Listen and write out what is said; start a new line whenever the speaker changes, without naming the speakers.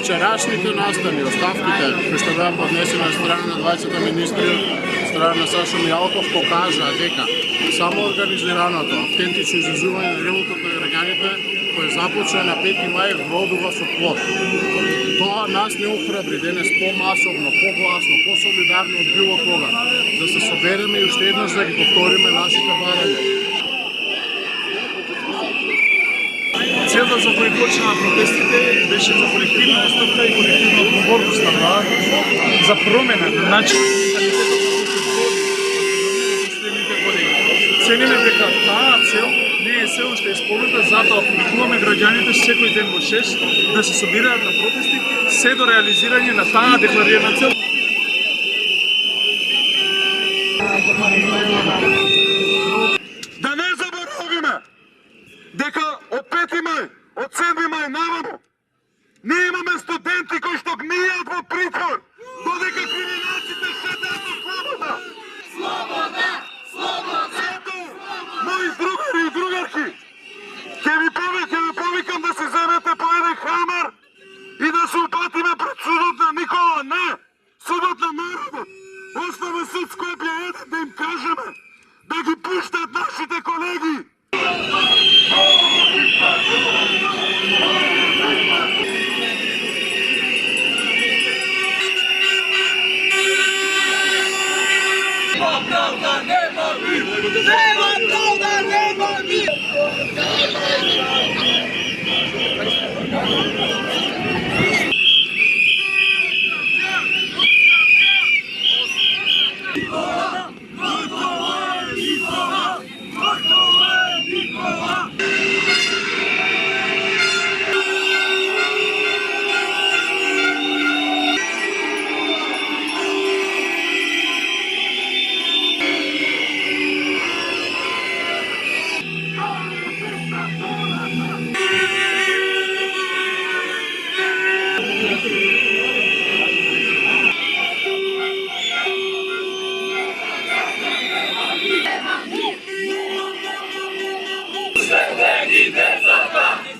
вчерашните настани, оставките кои што беа поднесени од страна на двајцата министри, од страна на Сашо Мијалков, покажаа дека само организираното, автентично изразување на работата на граѓаните кој започна на 5 мај водува со плод. Тоа нас не охрабри денес помасовно, погласно, посолидарно од било кога, да се собереме и уште еднаш да ги повториме нашите барања.
Целта за кој почнаа протестите беше за колективна оставка и колективна одговорност на владата за промена на начин цениме дека таа цел не е се уште исполнета, затоа повикуваме граѓаните секој ден во 6 да се собираат на протести се до реализирање на таа декларирана цел.
Да не заборавиме дека од 5 мај, од 7 мај наваму, ние имаме студенти кои што гнијат во притвор, додека криминалците шетаат во слобода. Слобода! Слобода! Ето, мои другари и другарки, ќе ви повикам да се земете по еден хамар и да се упатиме пред судот на Никола. Не! Судот на народот! Остава суд Скопје еден да им кажеме да ги пуштат нашите колеги!
Правда нема мир! Нема правда, нема мир! Sve ne ide za